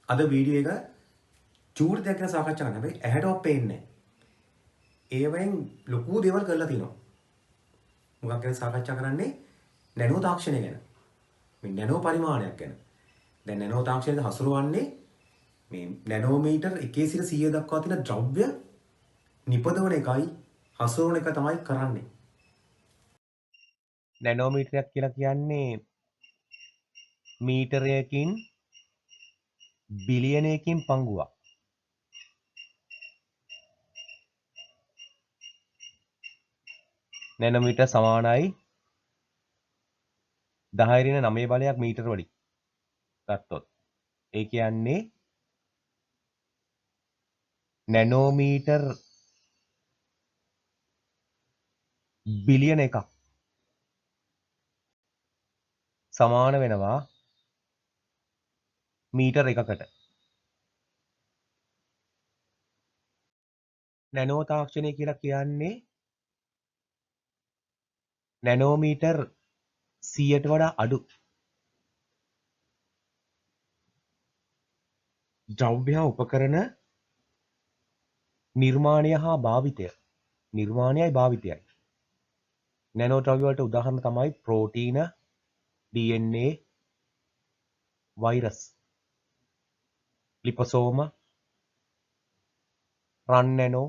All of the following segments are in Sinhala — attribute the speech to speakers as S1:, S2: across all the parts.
S1: අද වීඩියෝ එක චූටි දෙයක් ගැන සාකච්ඡා කරන්න. හැබැයි ඇහැටවත් පේන්නේ නැහැ. ඒවෙන් ලොකු දේවල් කරලා තිනවා. මොකක් ගැන සාකච්ඡා කරන්නේ? නැනෝ තාක්ෂණය ගැන. මේ නැනෝ පරිමාණයක් ගැන. දැන් නැනෝ තාක්ෂණයට හසුරුවන්නේ මේ නැනෝමීටර් 1 සිට 100 දක්වා තියෙන ද්‍රව්‍ය නිපදවන එකයි හසුරුවන එක තමයි කරන්නේ.
S2: නැනෝමීටරයක් කියලා කියන්නේ මීටරයකින් බිලියනයකින් පංගුවක්. නැනෝමීටර් සමානයි 10 ඍණ 9 බලයක් මීටර වලින් ගත්තොත්. ඒ කියන්නේ නැනෝමීටර් බිලියන එකක් සමාන වෙනවා මීටර් එකකට. නැනෝ තාක්ෂණය කියලා කියන්නේ නැනෝමීටර් 100ට වඩා අඩු ද්‍රව්‍ය හා උපකරණ නිර්මාණය හා භාවිතය. නිර්මාණයයි භාවිතයයි. නැනෝ ද්‍රව්‍ය වලට උදාහරණ තමයි ප්‍රෝටීන, DNA, වෛරස්, ලිපොසෝම, රන් නැනෝ.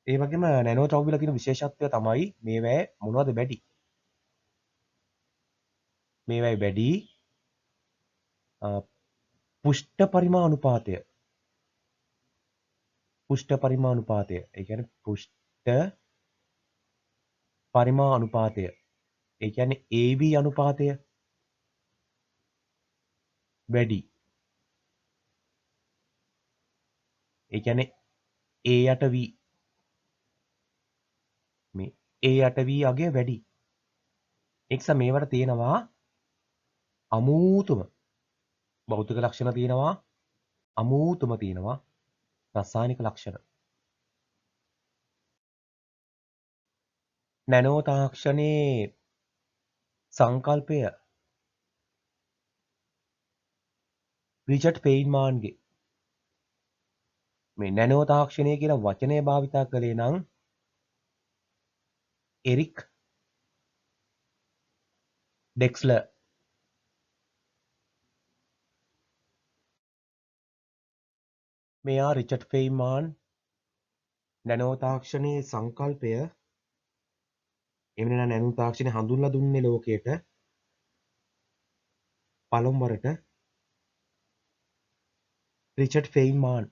S2: ඒ වගේම නැනෝ ද්‍රව්‍ය වල තියෙන විශේෂත්වය තමයි මේවැ මොනවද වැඩි? මේවැයි වැඩි පුෂ්ඨ පරිමාණුපාතය. පුෂ්ඨ පරිමාණුපාතය. ඒ කියන්නේ පුෂ්ඨ පරිමාණුපාතය. ඒ කියන්නේ AB අනුපාතය වැඩි. ඒ කියන්නේ A යට V මේ A යට V අගය වැඩි. ඒ නිසා මේවට තියෙනවා අමූතුම භෞතික ලක්ෂණ තියෙනවා, අමූතුම තියෙනවා රසායනික ලක්ෂණ. නැනෝ තාක්ෂණයේ සංකල්පය රිචඩ් ෆෙයින්මාන්ගේ මේ නැනෝ තාක්ෂණය කියන වචනය භාවිතා කළේ නම් එරික් ඩෙක්ස්ලර්. මෙයා රිචඩ් ෆෙයින්මාන් නැනෝ තාක්ෂණයේ සංකල්පය එහෙම නැත්නම් නැනෝ තාක්ෂණය හඳුන්ලා දුන්නේ ලෝකයට පළමු වරට රිචඩ් ෆෙයින්මාන්.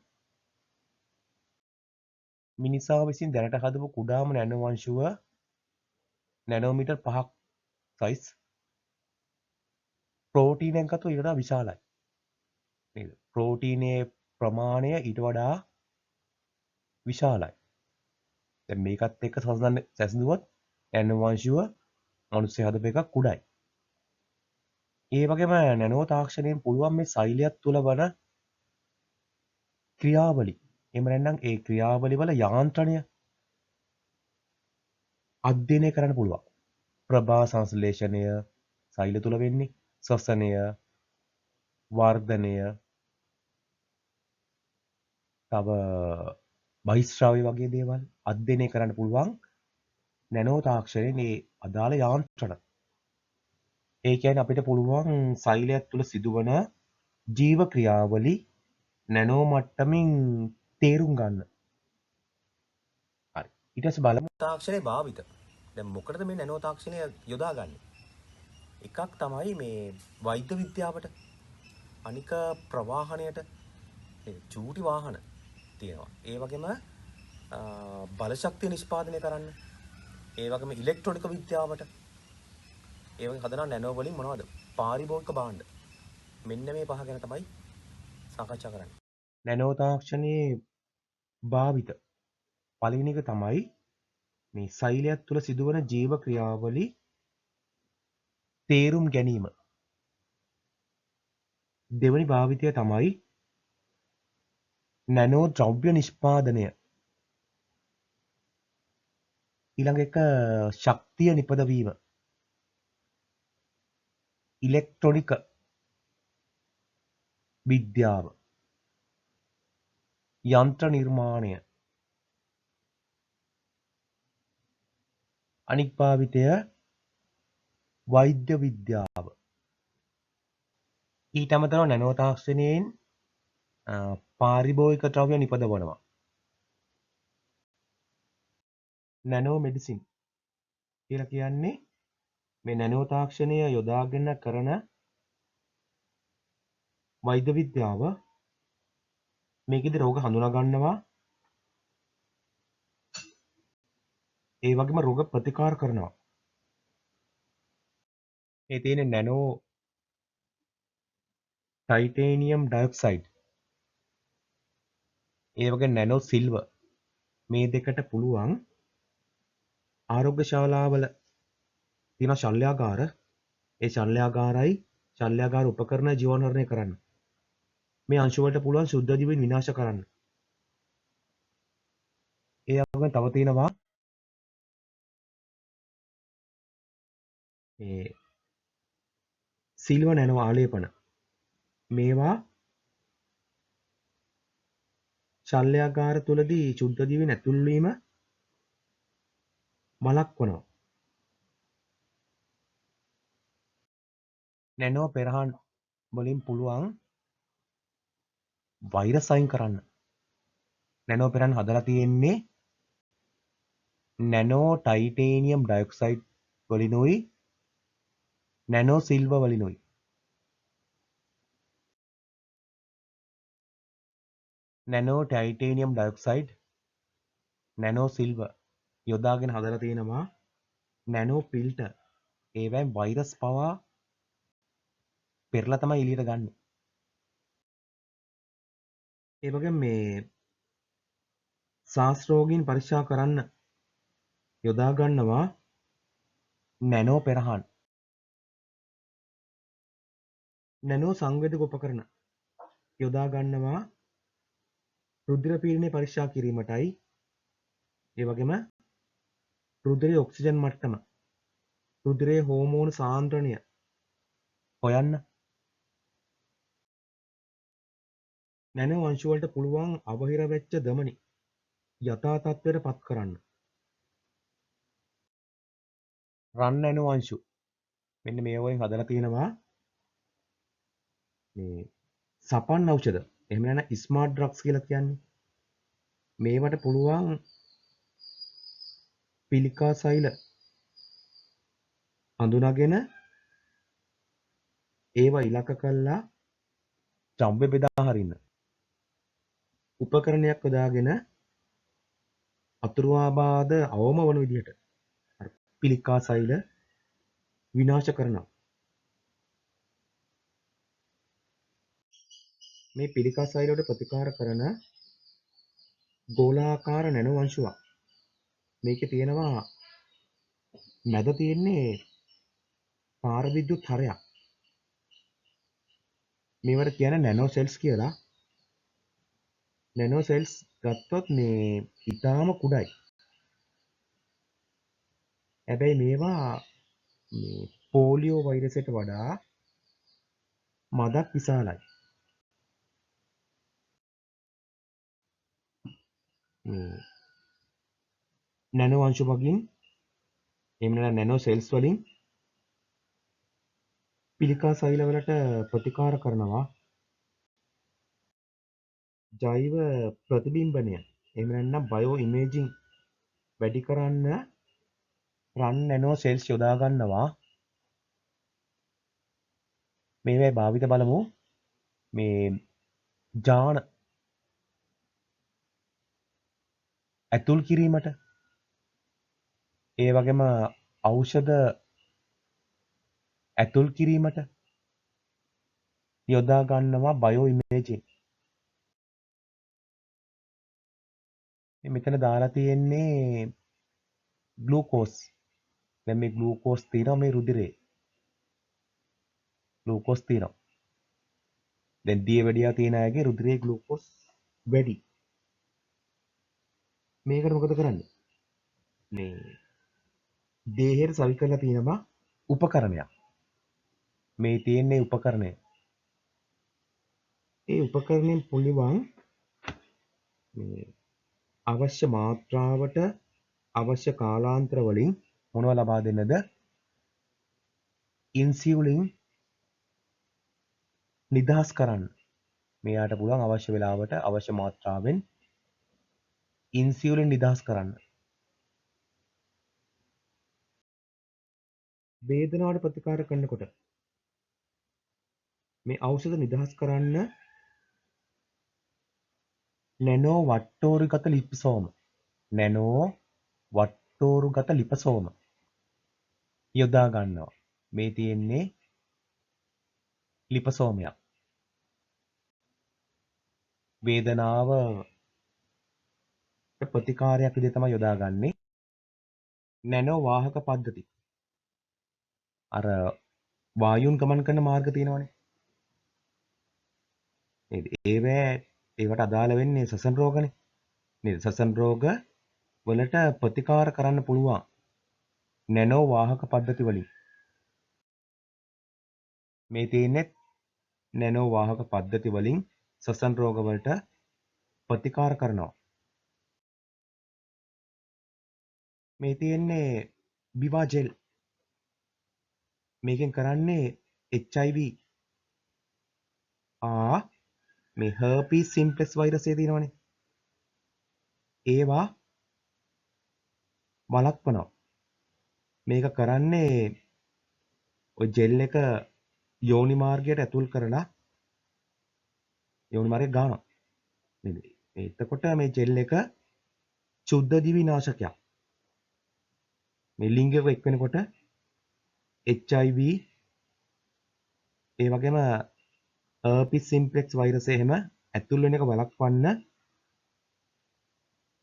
S2: මිනිසා විසින් දැනට හදපු කුඩාම නැනෝ වංශුව නැනෝමීටර් 5ක් සයිස්. ප්‍රෝටීනයෙන් ගත්තොත් ඊට වඩා විශාලයි. නේද? ප්‍රෝටීනයේ ප්‍රමාණය ඊට වඩා විශාලයි. දැන් මේකත් එක්ක සැසඳුවොත් නැනෝ වංශුව මිනිස්සු හදපු එකක් කුඩායි. ඒ වගේම නැනෝ තාක්ෂණයෙන් පුළුවන් මේ සෛලයක් තුල වන ක්‍රියාවලි. එහෙම නැත්නම් ඒ ක්‍රියාවලි වල යාන්ත්‍රණය අධ්‍යයනය කරන්න පුළුවන්. ප්‍රභා සංශ්ලේෂණය සෛල තුල වෙන්නේ, ශ්වසනය, වර්ධනය, තව බහිස්රාවය වගේ දේවල් අධ්‍යයනය කරන්න පුළුවන් නැනෝ තාක්ෂණයේ මේ අදාළ යාන්ත්‍රණ. ඒ කියන්නේ අපිට පුළුවන් සෛලයක් තුල සිදුවන ජීව ක්‍රියාවලි නැනෝ මට්ටමින් තේරුම් ගන්න. හරි. ඊට පස්සේ බලමු
S1: තාක්ෂණයේ භාවිත. දැන් මොකටද මේ නැනෝ තාක්ෂණය යොදාගන්නේ? එකක් තමයි මේ වෛද්‍ය විද්‍යාවට, අනික ප්‍රවාහණයට, චූටි වාහන තියෙනවා. ඒ වගේම බලශක්තිය නිෂ්පාදනය කරන්න. ඒ වගේම ඉලෙක්ට්‍රොනික විද්‍යාවට. ඒ වගේ හදන නැනෝ වලින් මොනවද? පාරිභෝගික භාණ්ඩ. මෙන්න මේ පහ ගැන තමයි සාකච්ඡා කරන්නේ.
S2: නැනෝ තාක්ෂණයේ භාවිත පළවෙනි එක තමයි මේ සෛලයක් තුල සිදුවන ජීව ක්‍රියාවලි තේරුම් ගැනීම. දෙවැනි භාවිතය තමයි නැනෝ ද්‍රව්‍ය නිෂ්පාදනය. ඊළඟ එක ශක්තිය නිපදවීම. ඉලෙක්ට්‍රොනික විද්‍යාව, යන්ත්‍ර නිර්මාණය, අනික් භාවිතය වෛද්‍ය විද්‍යාව. ඊට අමතරව නැනෝ තාක්ෂණයෙන් පාරිභෝගික ද්‍රව්‍ය නිපදවනවා. නැනෝ මෙඩිසින් කියලා කියන්නේ මේ නැනෝ තාක්ෂණය යොදාගෙන කරන වෛද්‍ය විද්‍යාව. මේකෙදි රෝග හඳුනා ගන්නවා, ඒ වගේම රෝග ප්‍රතිකාර කරනවා. ඒ තියෙන නැනෝ ටයිටේනියම් ඩයොක්සයිඩ්, ඒ වගේ නැනෝ සිල්වර්, මේ දෙකට පුළුවන් ආරෝග්‍ය ශාලාවල තියෙන ශල්‍යාගාර, ඒ ශල්‍යාගාරයි ශල්‍යාගාර උපකරණ ජීවනහරණය කරන්න. මේ අංශු වලට පුළුවන් ශුද්ධ ජීවීන් විනාශ කරන්න. ඒ වගේම තව තියෙනවා මේ සිල්වර් නැනෝ ආලේපන. මේවා ශල්‍යාගාර තුලදී ශුද්ධ ජීවීන් ඇතුල් වීම වළක්වනවා. නැනෝ පෙරහන් වලින් පුළුවන් වෛරස් අයින් කරන්න. නැනෝ පෙරහන් හදලා තියෙන්නේ නැනෝ ටයිටේනියම් ඩයොක්සයිඩ් වලිනුයි නැනෝ සිල්වර් වලිනුයි. Nano titanium dioxide, nano silver යොදාගෙන හදලා තියෙනවා නැනෝ ෆිල්ටර්. ඒවෙන් වෛරස් පවා පෙරලා තමයි එළියට ගන්න. ඒ වගේම මේ ශාස්ත්‍රෝගීන් පරීක්ෂා කරන්න යොදා ගන්නවා නැනෝ පෙරහන්. නැනෝ සංවේදක උපකරණ යොදා ගන්නවා රුධිර පීඩනය පරීක්ෂා කිරීමටයි, ඒ වගේම රුධිරයේ ඔක්සිජන් මට්ටම, රුධිරයේ හෝමෝන සාන්ද්‍රණය හොයන්න. නැනෝ අංශු වලට පුළුවන් අවහිර වෙච්ච ධමනි යථා තත්ත්වයට පත් කරන්න. රන් නැනෝ අංශු මෙන්න මේ වගේ හදලා තියෙනවා මේ සපන් ඖෂධ, එහෙම නැත්නම් ස්මාර්ට් ඩ්‍රග්ස් කියලා කියන්නේ. මේවට පුළුවන් පිළිකා සෛල හඳුනාගෙන ඒවා ඉලක්ක කරලා ද්‍රව්‍ය බෙදා හරින්න. උපකරණයක් යොදාගෙන අතුරු ආබාධ අවම වන විදිහට පිළිකා සෛල විනාශ කරනවා. මේ පිළිකා සෛල වලට ප්‍රතිකාර කරන ගෝලාකාර නැනෝ අංශුවක්. මේකේ තියෙනවා මැද තියෙන්නේ පාරවිද්‍යුත් හරයක්. මේවට කියන්නේ නැනෝ සෙල්ස් කියලා. නැනෝ සෙල්ස් ගත්තොත් මේ ඊටාම කුඩායි. හැබැයි මේවා මේ පෝලියෝ වෛරසයට වඩා මදක් විශාලයි. නැනෝ අංශු වලින්, එහෙම නැත්නම් නැනෝ සෙල්ස් වලින් පිළිකා සෛල වලට ප්‍රතිකාර කරනවා. ජෛව ප්‍රතිබිම්බනය, එහෙම නැත්නම් බයෝ ඉමේජින් වැඩි කරන්න රන් නැනෝ සෙල්ස් යොදා ගන්නවා. මේවයි භාවිත බලමු මේ ජාන ඇතුල් කිරීමට, ඒ වගේම ඖෂධ ඇතුල් කිරීමට යොදා ගන්නවා බයෝ ඉමේජින්. මෙතන දාලා තියෙන්නේ ග්ලූකෝස්. දැන් මේ ග්ලූකෝස් තියෙනවා මේ රුධිරේ. ග්ලූකෝස් තියෙනවා. දැන් දියවැඩියා තියෙන අයගේ රුධිරේ ග්ලූකෝස් වැඩි. මේකට මොකද කරන්නේ? මේ දේහයට සවි කරලා තියෙනවා උපකරණයක්. මේ තියෙන්නේ උපකරණය. ඒ උපකරණයෙන් පුළුවන් මේ අවශ්‍ය මාත්‍රාවට අවශ්‍ය කාලාන්තර වලින් මොනව ලබා දෙන්නද? ඉන්සියුලින් නිදහස් කරන්න. මෙයාට පුළුවන් අවශ්‍ය වෙලාවට අවශ්‍ය මාත්‍රාවෙන් ඉන්සියුලින් නිදහස් කරන්න. වේදනාවට ප්‍රතිකාර කරනකොට මේ ඖෂධ නිදහස් කරන්න නැනෝ වට්ටෝරුගත ලිපසෝම යොදා ගන්නවා. මේ තියෙන්නේ ලිපසෝමයක්. වේදනාව ප්‍රතිකාරයක් විදිහට තමයි යොදාගන්නේ. නැනෝ වාහක පද්ධති. අර වායුන් ගමන් කරන මාර්ග තියෙනවනේ. නේද? ඒවට අදාළ වෙන්නේ සසන රෝගනේ. නේද? සසන රෝග වලට ප්‍රතිකාර කරන්න පුළුවන් නැනෝ වාහක පද්ධති වලින්. මේ තියෙන්නේ නැනෝ වාහක පද්ධති වලින් සසන රෝග වලට ප්‍රතිකාර කරනවා. මේ තියෙන්නේ බිවා ජෙල්. මේකෙන් කරන්නේ HIV මේ herpes simplex වෛරසය තියෙනවනේ. ඒවා වළක්වනවා. මේක කරන්නේ ඔය ජෙල් එක යෝනි මාර්ගයට ඇතුල් කරලා යෝනි මාර්ගය ගන්නවා. නේද? එතකොට මේ ජෙල් එක සුද්ධ දිවි නාශකයක්. මේ ලිංගක එක් වෙනකොට HIV ඒ වගේම herpes simplex වෛරසය එහෙම ඇතුල් වෙන එක වළක්වන්න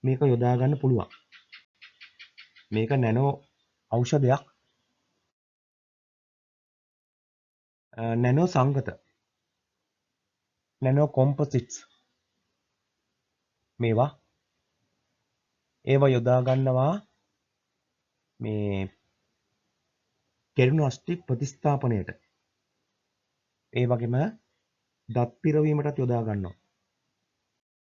S2: මේක යොදා ගන්න පුළුවන්. මේක නැනෝ ඖෂධයක්. නැනෝ සංගත නැනෝ කොම්පොසිට්ස් ඒවා යොදා ගන්නවා මේ කෙරුණු අෂ්ටි ප්‍රතිස්ථාපනයට. ඒ වගේම දත් පිරවීමටත් යොදා ගන්නවා.